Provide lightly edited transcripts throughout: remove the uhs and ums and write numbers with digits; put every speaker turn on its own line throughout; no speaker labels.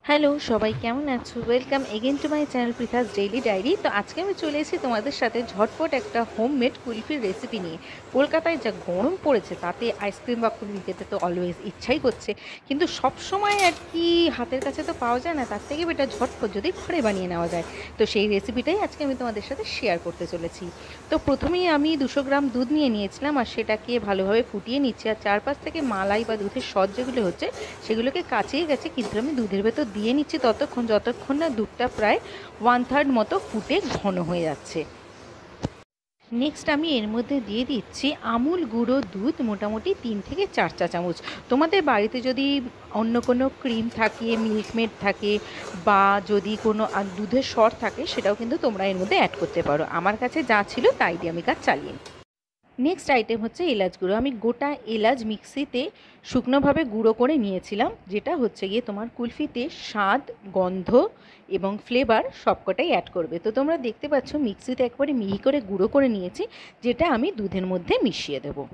Hello সবাই, কেমন আছো? Welcome again to my channel Pritha's daily diary. তো আজকে আমি চলে এসেছি তোমাদের সাথে ঝটপট একটা হোমমেড কুলফির রেসিপি নিয়ে। কলকাতায় যা গরম পড়েছে তাতে আইসক্রিম বা কুলফি খেতে তো অলওয়েজ ইচ্ছাই করছে, কিন্তু সব সময় আর কি হাতের কাছে তো পাওয়া যায় না। তার থেকে বেটার ঝটপট যদি ঘরে বানিয়ে নেওয়া যায়, তো সেই রেসিপিটাই আজকে আমি তোমাদের সাথে শেয়ার করতে চলেছি। তো প্রথমেই আমি 200 গ্রাম দুধ নিয়ে নিয়েছিলাম আর সেটাকে ভালোভাবে ফুটিয়ে নিচ্ছি। আর চারপাশ থেকে মালাই বা দুধের সর যেগুলো হচ্ছে সেগুলোকে কাছেই গেছে, কিন্তু আমি দুধের ভেতর দিয়ে নিচ্ছি যতক্ষণ না দুধটা প্রায় 1/3 মতো ফুটে ঘন হয়ে যাচ্ছে। নেক্সট আমি এর মধ্যে দিয়ে দিচ্ছি আমুল গুঁড়ো দুধ, মোটামুটি 3 থেকে 4 চা চামচ। তোমাদের বাড়িতে যদি অন্য কোনো ক্রিম থাকে, মিল্কমেড থাকে, বা যদি কোনো দুধের সর থাকে, সেটাও কিন্তু তোমরা এর মধ্যে অ্যাড করতে পারো। আমার কাছে যা ছিল তাই দিয়ে আমি কাজ চালিয়ে। নেক্সট আইটেম হচ্ছে এলাচ গুঁড়ো। আমি গোটা এলাচ মিক্সিতে শুকনোভাবে গুঁড়ো করে নিয়েছিলাম, যেটা হচ্ছে গিয়ে তোমার কুলফিতে স্বাদ, গন্ধ এবং ফ্লেভার সবকটাই অ্যাড করবে। তো তোমরা দেখতে পাচ্ছ মিক্সিতে একবারে মিহি করে গুঁড়ো করে নিয়েছি, যেটা আমি দুধের মধ্যে মিশিয়ে দেবো।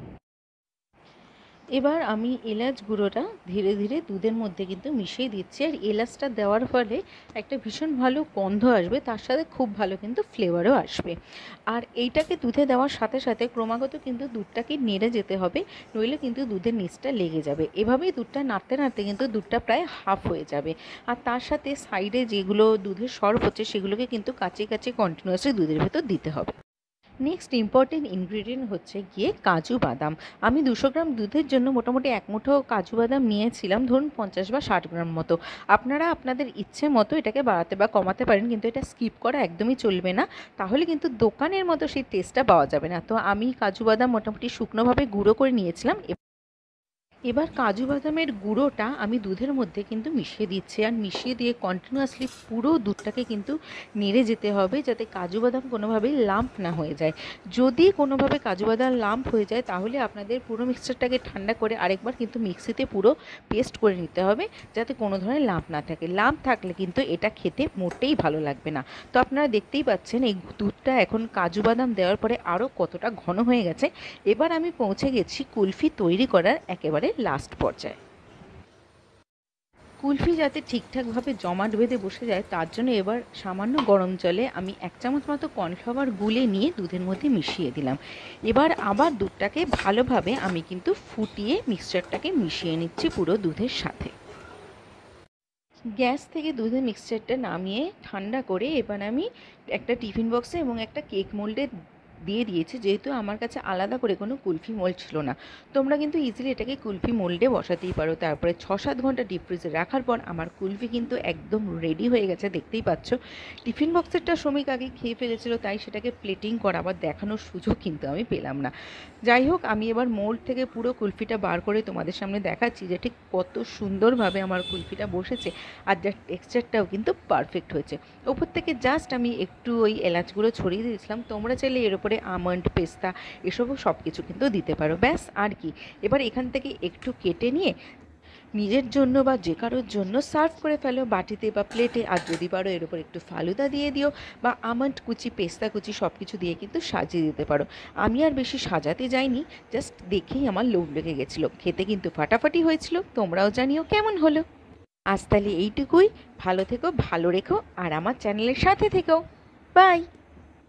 এবার আমি এলাচ গুঁড়োটা ধীরে ধীরে দুধের মধ্যে কিন্তু মিশিয়ে দিচ্ছি। আর এলাচটা দেওয়ার ফলে একটা ভীষণ ভালো গন্ধ আসবে, তার সাথে খুব ভালো কিন্তু ফ্লেভারও আসবে। আর এইটাকে দুধে দেওয়ার সাথে সাথে ক্রমাগত কিন্তু দুধটাকে নেড়ে যেতে হবে, নইলে কিন্তু দুধের নিচটা লেগে যাবে। এভাবেই দুধটা নাড়তে নাড়তে কিন্তু দুধটা প্রায় হাফ হয়ে যাবে। আর তার সাথে সাইডে যেগুলো দুধের সরব হচ্ছে সেগুলোকে কিন্তু কাছে কাছে কন্টিনিউয়াসলি দুধের ভেতর দিতে হবে। নেক্সট ইম্পর্টেন্ট ইনগ্রিডিয়েন্ট হচ্ছে গিয়ে কাজু বাদাম। আমি 200 গ্রাম দুধের জন্য মোটামুটি এক মুঠো কাজু বাদাম নিয়েছিলাম, ধরুন 50 বা 60 গ্রাম মতো। আপনারা আপনাদের ইচ্ছে মতো এটাকে বাড়াতে বা কমাতে পারেন, কিন্তু এটা স্কিপ করা একদমই চলবে না, তাহলে কিন্তু দোকানের মতো সেই টেস্টটা পাওয়া যাবে না। তো আমি কাজু বাদাম মোটামুটি শুকনোভাবে গুঁড়ো করে নিয়েছিলাম। এবার কাজু বাদামের গুঁড়োটা আমি দুধের মধ্যে কিন্তু মিশিয়ে দিচ্ছি, আর মিশিয়ে দিয়ে কন্টিনিউয়াসলি পুরো দুধটাকে কিন্তু নেড়ে যেতে হবে, যাতে কাজু বাদাম কোনোভাবেই লাম্প না হয়ে যায়। যদি কোনোভাবে কাজু বাদাম লাম্প হয়ে যায়, তাহলে আপনাদের পুরো মিক্সচারটাকে ঠান্ডা করে আরেকবার কিন্তু মিক্সিতে পুরো পেস্ট করে নিতে হবে, যাতে কোনো ধরনের লাম্প না থাকে। লাম্প থাকলে কিন্তু এটা খেতে মোটেই ভালো লাগবে না। তো আপনারা দেখতেই পাচ্ছেন এই দুধটা এখন কাজু বাদাম দেওয়ার পরে আরও কতটা ঘন হয়ে গেছে। এবার আমি পৌঁছে গেছি কুলফি তৈরি করার একেবারে লাস্ট পর্যায়ে। কুলফি যাতে ঠিকঠাকভাবে জমাট বেঁধে বসে যায়, তার জন্য এবার সামান্য গরম জলে আমি 1 চামচ মতো কর্নফ্লাওয়ার গুলে নিয়ে দুধের মধ্যে মিশিয়ে দিলাম। এবার আবার দুধটাকে ভালোভাবে আমি কিন্তু ফুটিয়ে মিক্সচারটাকে মিশিয়ে নিচ্ছি পুরো দুধের সাথে। গ্যাস থেকে দুধের মিক্সচারটা নামিয়ে ঠান্ডা করে এবার আমি একটা টিফিন বক্সে এবং একটা কেক মোল্ডে দিয়ে দিয়েছি, যেহেতু আমার কাছে আলাদা করে কোনো কুলফি মোল্ড ছিল না। তোমরা কিন্তু ইজিলি এটাকে কুলফি মোল্ডে বসাতেই পারো। তারপরে 6-7 ঘন্টা ডিপ ফ্রিজে রাখার পর আমার কুলফি কিন্তু একদম রেডি হয়ে গেছে, দেখতেই পাচ্ছ। টিফিন বক্সেরটা শ্রমিক আগে খেয়ে ফেলেছিল, তাই সেটাকে প্লেটিং করা আবার দেখানোর সুযোগ কিন্তু আমি পেলাম না। যাই হোক, আমি এবার মোল্ড থেকে পুরো কুলফিটা বার করে তোমাদের সামনে দেখাচ্ছি যে ঠিক কত সুন্দরভাবে আমার কুলফিটা বসেছে, আর যার টেক্সচারটাও কিন্তু পারফেক্ট হয়েছে। ওপর থেকে জাস্ট আমি একটু ওই এলাচগুলো ছড়িয়ে দিয়েছিলাম। তোমরা চাইলে এর উপরে আমন্ড, পেস্তা এসবও সব কিছু কিন্তু দিতে পারো। ব্যাস, আর কি। এবার এখান থেকে একটু কেটে নিয়ে নিজের জন্য বা যে কারোর জন্য সার্ভ করে ফেলো বাটিতে বা প্লেটে। আর যদি পারো এর উপর একটু ফালুদা দিয়ে দিও, বা আমন্ড কুচি, পেস্তা কুচি সব কিছু দিয়ে কিন্তু সাজিয়ে দিতে পারো। আমি আর বেশি সাজাতে যাইনি, জাস্ট দেখেই আমার লোভ লেগে গেছিলো। খেতে কিন্তু ফাটাফাটি হয়েছিল। তোমরাও জানিও কেমন হলো। আজ তাহলে এইটুকুই। ভালো থেকো, ভালো রেখো, আর আমার চ্যানেলের সাথে থেকো। বাই।